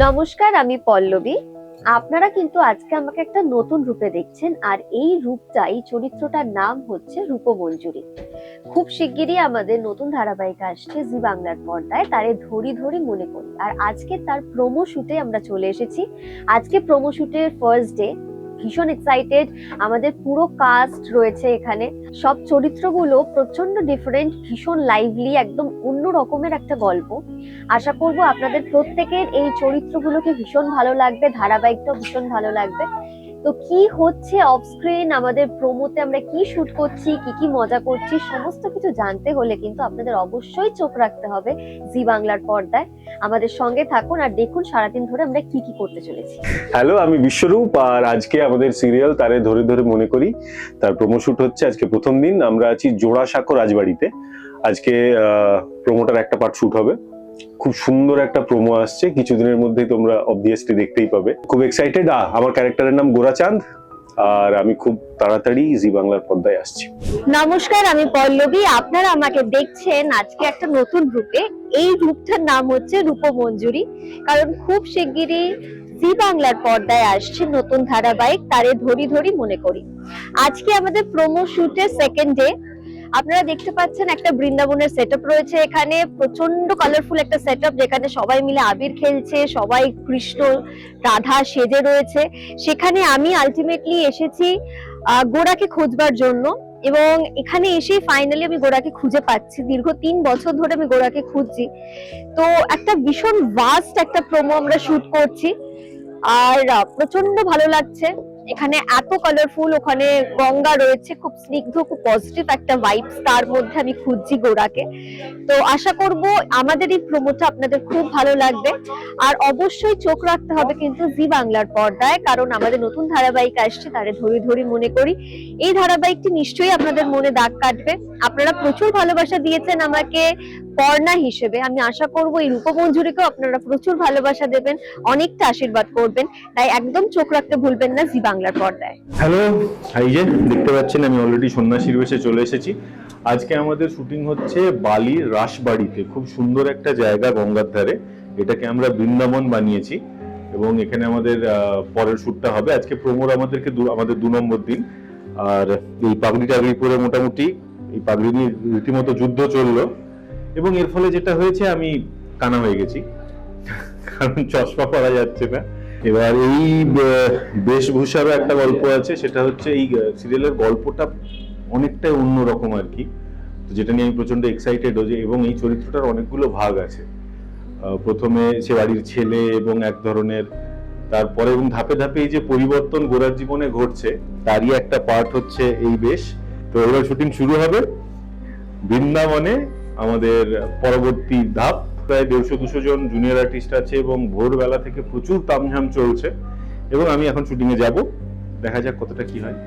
নমস্কার, আমি পল্লবী। আপনারা কিন্তু আজকে আমাকে একটা নতুন রূপে দেখছেন, আর এই রূপটা, এই চরিত্রটার নাম হচ্ছে রূপমঞ্জুরি। খুব শিগগিরই আমাদের নতুন ধারাবাহিক আসছে জি বাংলার পর্দায়, তারে ধরি ধরি মনে করি। আর আজকে তার প্রোমো শুটে আমরা চলে এসেছি। আজকে প্রোমো শুটের ফার্স্ট ডে, ভীষণ এক্সাইটেড। আমাদের পুরো কাস্ট রয়েছে এখানে, সব চরিত্রগুলো প্রচন্ড ডিফারেন্ট, ভীষণ লাইভলি, একদম অন্য রকমের একটা গল্প। আশা করব আপনাদের প্রত্যেকের এই চরিত্রগুলোকে ভীষণ ভালো লাগবে, ধারাবাহিকটাও ভীষণ ভালো লাগবে। তো কি হচ্ছে অফ স্ক্রিন, আমাদের প্রোমোতে আমরা কি শুট করছি, কি কি মজা করছি, সমস্ত কিছু জানতে হলে কিন্তু আপনাদের অবশ্যই চোখ রাখতে হবে জি বাংলার পর্দায়। আমাদের সঙ্গে থাকুন আর দেখুন সারাদিন ধরে আমরা কি কি করতে চলেছি। হ্যালো, আমি বিশ্বরূপ, আর আজকে আমাদের সিরিয়াল তারে ধরে ধরে মনে করি তার প্রোমো শুট হচ্ছে। আজকে প্রথম দিন, আমরা আছি জোড়াসাঁকো রাজবাড়িতে। আজকে প্রোমোটার একটা পার্ট শুট হবে। খুব সুন্দর একটা প্রোমো আসছে, কিছুদিনের মধ্যেই তোমরা অবভিয়াসলি দেখতেই পাবে। খুব এক্সাইটেড। আমার ক্যারেক্টারের নাম গোরাচাঁদ, আর আমি খুব তাড়াতাড়ি জি বাংলার পর্দায় আসছি। নমস্কার, আমি পল্লবী। আপনারা আমাকে দেখছেন আজকে একটা নতুন রূপে। এই রূপটার নাম হচ্ছে রূপমঞ্জুরি, কারণ খুব শিগগিরই জি বাংলার পর্দায় আসছে নতুন ধারাবাহিক তারে ধরি ধরি মনে করি। আজকে আমাদের প্রোমো শুটের সেকেন্ড ডে। আপনারা দেখতে পাচ্ছেন একটা বৃন্দাবনের সেটআপ রয়েছে এখানে, প্রচন্ড কালারফুল একটা সেটআপ, যেখানে সবাই মিলে আবির খেলছে, সবাই কৃষ্ণ রাধা সেজে রয়েছে। সেখানে আমি আলটিমেটলি এসেছি গোড়াকে খোঁজবার জন্য, এবং এখানে এসে ফাইনালি আমি গোড়াকে খুঁজে পাচ্ছি। দীর্ঘ 3 বছর ধরে আমি গোড়াকে খুঁজছি। তো একটা ভীষণ ভাস্ট একটা প্রোমো আমরা শুট করছি, আর প্রচন্ড ভালো লাগছে। এখানে এত কালারফুল, ওখানে গঙ্গা রয়েছে, খুব স্নিগ্ধ, খুব পজিটিভ একটা ভাইবস, তার মধ্যে আমি খুঁজছি গোড়াকে। তো আশা করব আমাদের এই প্রোমোটা আপনাদের খুব ভালো লাগবে। আর অবশ্যই চোখ রাখতে হবে কিন্তু জি বাংলার পর্দায়, কারণ আমাদের নতুন ধারাবাহিক আসছে তারে ধরি ধরি মনে করি। এই ধারাবাহিকটি নিশ্চয়ই আপনাদের মনে দাগ কাটবে। আপনারা প্রচুর ভালোবাসা দিয়েছেন আমাকে পর্ণা হিসেবে, আমি আশা করব এই রূপমঞ্জুরিকেও আপনারা প্রচুর ভালোবাসা দেবেন, অনেকটা আশীর্বাদ করবেন। তাই একদম চোখ রাখতে ভুলবেন না জি বাংলার পর্দায়। হ্যালো, এই যে দেখতে পাচ্ছেন আমি অলরেডি সন্ন্যাসীর বেশে চলে এসেছি। আজকে আমাদের শুটিং হচ্ছে বালির রাসবাড়িতে, খুব সুন্দর একটা জায়গা গঙ্গার ধারে। এটাকে আমরা বৃন্দাবন বানিয়েছি, এবং এখানে আমাদের পরের শুটটা হবে। আজকে প্রমোর আমাদের 2 নম্বর দিন। আর এই পাগড়ি টাগড়ি পরে মোটামুটি এই পাগড়ি নিয়ে রীতিমতো যুদ্ধ চললো, এবং এর ফলে যেটা হয়েছে আমি কানা হয়ে গেছি, কারণ চশমা পরা যাচ্ছে না। এবার এই বেশভূষারও একটা গল্প আছে, সেটা হচ্ছে এই সিরিয়ালের গল্পটা অনেকটাই অন্যরকম আর কি, যেটা নিয়ে আমি প্রচন্ড এক্সাইটেড হয়েছি। এবং এই চরিত্রটার অনেকগুলো ভাগ আছে। প্রথমে সে বাড়ির ছেলে এবং এক ধরনের, তারপরে এবং ধাপে ধাপে এই যে পরিবর্তন গোরার জীবনে ঘটছে, তারই একটা পার্ট হচ্ছে এই বেশ। তো এবার শুটিং শুরু হবে বৃন্দাবনে। আমাদের পরবর্তী ধাপ, প্রায় 150-200 জন জুনিয়র আর্টিস্ট আছে, এবং ভোরবেলা থেকে প্রচুর তামঝাম চলছে, এবং আমি এখন শুটিং এ যাব। দেখা যাক কতটা কি হয়।